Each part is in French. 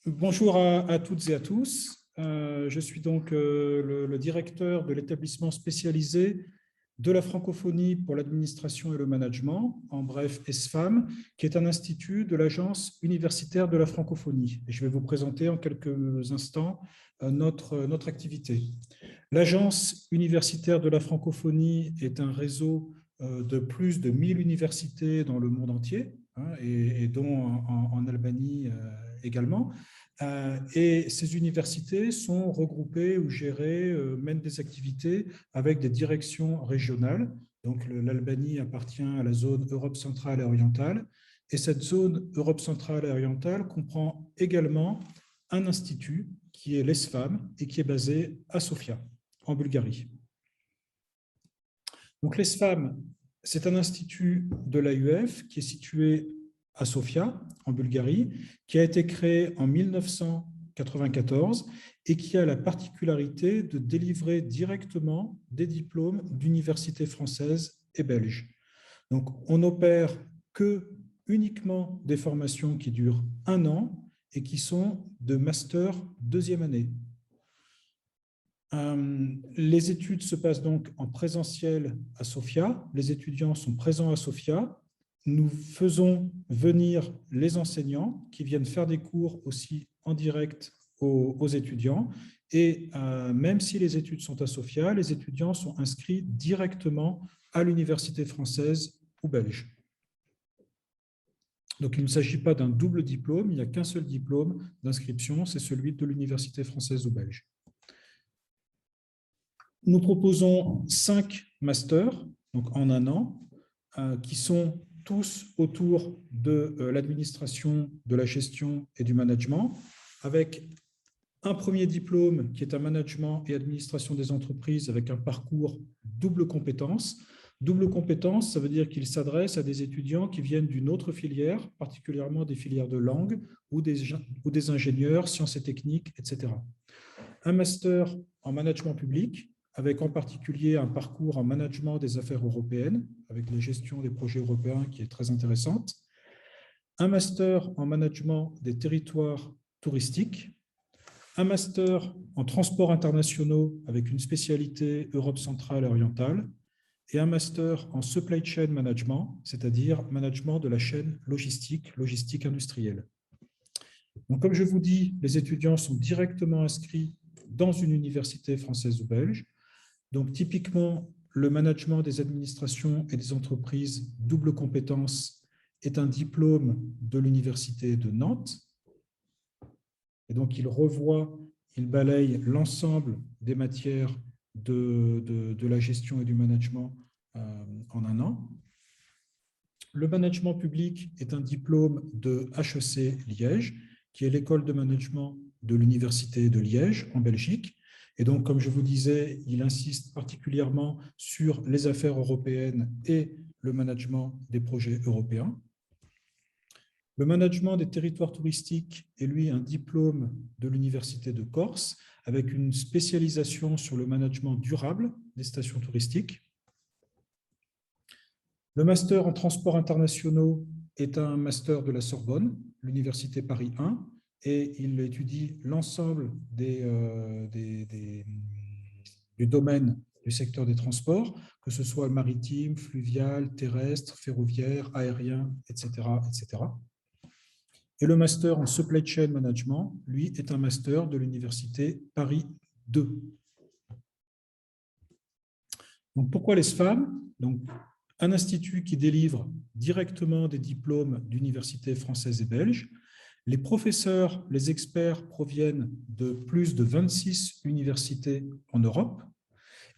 Bonjour à toutes et à tous. Je suis donc le directeur de l'établissement spécialisé de la francophonie pour l'administration et le management, en bref ESFAM, qui est un institut de l'Agence universitaire de la francophonie. Et je vais vous présenter en quelques instants notre activité. L'Agence universitaire de la francophonie est un réseau de plus de 1000 universités dans le monde entier, et dont en Albanie également. Et ces universités sont regroupées ou gérées, mènent des activités avec des directions régionales. Donc l'Albanie appartient à la zone Europe centrale et orientale. Et cette zone Europe centrale et orientale comprend également un institut qui est l'ESFAM et qui est basé à Sofia, en Bulgarie. Donc l'ESFAM, c'est un institut de l'AUF qui est situé à Sofia, en Bulgarie, qui a été créé en 1994 et qui a la particularité de délivrer directement des diplômes d'universités françaises et belges. Donc, on n'opère uniquement des formations qui durent 1 an et qui sont de master 2e année. Les études se passent donc en présentiel à Sofia. Les étudiants sont présents à Sofia. Nous faisons venir les enseignants qui viennent faire des cours aussi en direct aux étudiants. Et même si les études sont à Sofia, les étudiants sont inscrits directement à l'université française ou belge. Donc, il ne s'agit pas d'un double diplôme, il n'y a qu'un seul diplôme d'inscription, c'est celui de l'université française ou belge. Nous proposons 5 masters, donc en 1 an, qui sont tous autour de l'administration, de la gestion et du management, avec un premier diplôme qui est un management et administration des entreprises avec un parcours double compétence. Double compétence, ça veut dire qu'il s'adresse à des étudiants qui viennent d'une autre filière, particulièrement des filières de langue ou des ingénieurs, sciences et techniques, etc. Un master en management public, avec en particulier un parcours en management des affaires européennes, avec la gestion des projets européens qui est très intéressante. Un master en management des territoires touristiques. Un master en transports internationaux avec une spécialité Europe centrale et orientale. Et un master en supply chain management, c'est-à-dire management de la chaîne logistique industrielle. Donc, comme je vous dis, les étudiants sont directement inscrits dans une université française ou belge. Donc, typiquement, le management des administrations et des entreprises double compétence est un diplôme de l'université de Nantes. Et donc, il balaye l'ensemble des matières de la gestion et du management en 1 an. Le management public est un diplôme de HEC Liège, qui est l'école de management de l'université de Liège, en Belgique. Et donc, comme je vous disais, il insiste particulièrement sur les affaires européennes et le management des projets européens. Le management des territoires touristiques est, lui, un diplôme de l'université de Corse, avec une spécialisation sur le management durable des stations touristiques. Le master en transports internationaux est un master de la Sorbonne, l'université Paris 1, et il étudie l'ensemble du domaine du secteur des transports, que ce soit maritime, fluvial, terrestre, ferroviaire, aérien, etc., etc. Et le master en supply chain management, lui, est un master de l'université Paris 2. Donc, pourquoi l'ESFAM? Donc, un institut qui délivre directement des diplômes d'universités françaises et belges. Les professeurs, les experts proviennent de plus de 26 universités en Europe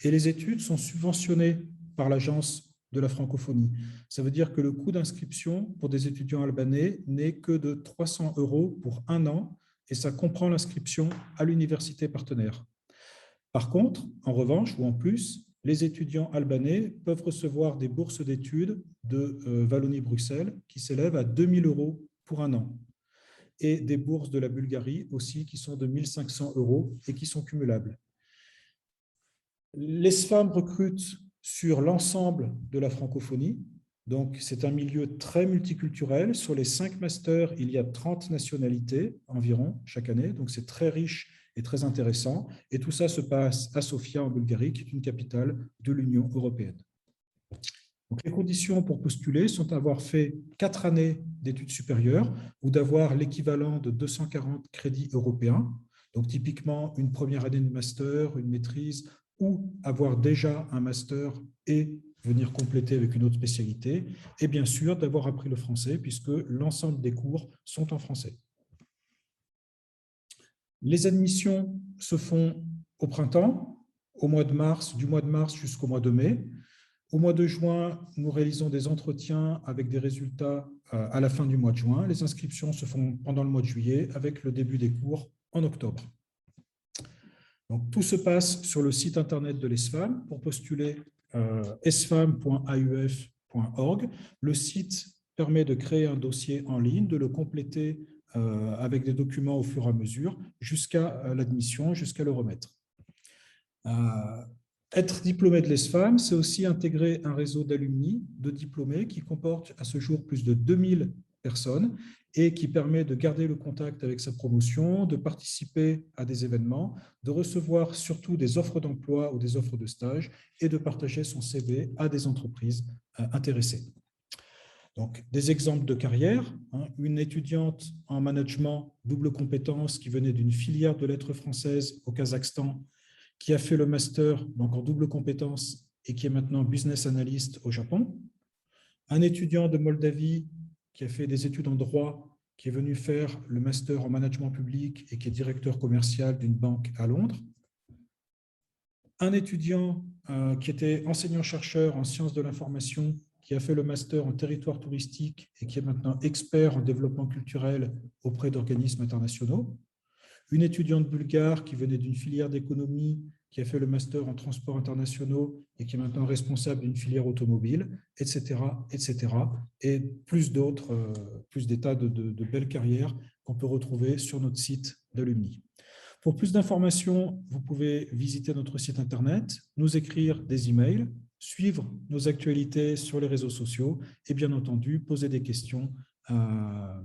et les études sont subventionnées par l'Agence de la francophonie. Ça veut dire que le coût d'inscription pour des étudiants albanais n'est que de 300 € pour 1 an et ça comprend l'inscription à l'université partenaire. Par contre, en revanche ou en plus, les étudiants albanais peuvent recevoir des bourses d'études de Wallonie-Bruxelles qui s'élèvent à 2 000 € pour 1 an et des bourses de la Bulgarie aussi qui sont de 1 500 € et qui sont cumulables. L'ESFAM recrute sur l'ensemble de la francophonie, Donc, c'est un milieu très multiculturel. Sur les 5 masters, il y a 30 nationalités environ chaque année. Donc, c'est très riche et très intéressant. Et tout ça se passe à Sofia, en Bulgarie, qui est une capitale de l'Union européenne. Donc, les conditions pour postuler sont d'avoir fait 4 années d'études supérieures ou d'avoir l'équivalent de 240 crédits européens. Donc, typiquement, une première année de master, une maîtrise, ou avoir déjà un master et venir compléter avec une autre spécialité. Et bien sûr, d'avoir appris le français, puisque l'ensemble des cours sont en français. Les admissions se font au printemps, au mois de mars, du mois de mars jusqu'au mois de mai. Au mois de juin, nous réalisons des entretiens avec des résultats à la fin du mois de juin. Les inscriptions se font pendant le mois de juillet avec le début des cours en octobre. Donc, tout se passe sur le site internet de l'ESFAM. Pour postuler, esfam.auf.org. Le site permet de créer un dossier en ligne, de le compléter avec des documents au fur et à mesure jusqu'à l'admission, jusqu'à le remettre. Être diplômé de l'ESFAM, c'est aussi intégrer un réseau d'alumni, de diplômés qui comporte à ce jour plus de 2000 personnes et qui permet de garder le contact avec sa promotion, de participer à des événements, de recevoir surtout des offres d'emploi ou des offres de stage et de partager son CV à des entreprises intéressées. Donc, des exemples de carrière, une étudiante en management double compétence qui venait d'une filière de lettres françaises au Kazakhstan, qui a fait le master donc en double compétence et qui est maintenant business analyst au Japon. Un étudiant de Moldavie qui a fait des études en droit, qui est venu faire le master en management public et qui est directeur commercial d'une banque à Londres. Un étudiant qui était enseignant-chercheur en sciences de l'information, qui a fait le master en territoire touristique et qui est maintenant expert en développement culturel auprès d'organismes internationaux. Une étudiante bulgare qui venait d'une filière d'économie, qui a fait le master en transports internationaux et qui est maintenant responsable d'une filière automobile, etc., etc. Et plus d'autres, plus des tas de belles carrières qu'on peut retrouver sur notre site d'Alumni. Pour plus d'informations, vous pouvez visiter notre site internet, nous écrire des emails, suivre nos actualités sur les réseaux sociaux et bien entendu poser des questions à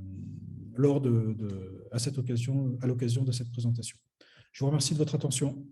l'occasion de cette présentation. Je vous remercie de votre attention.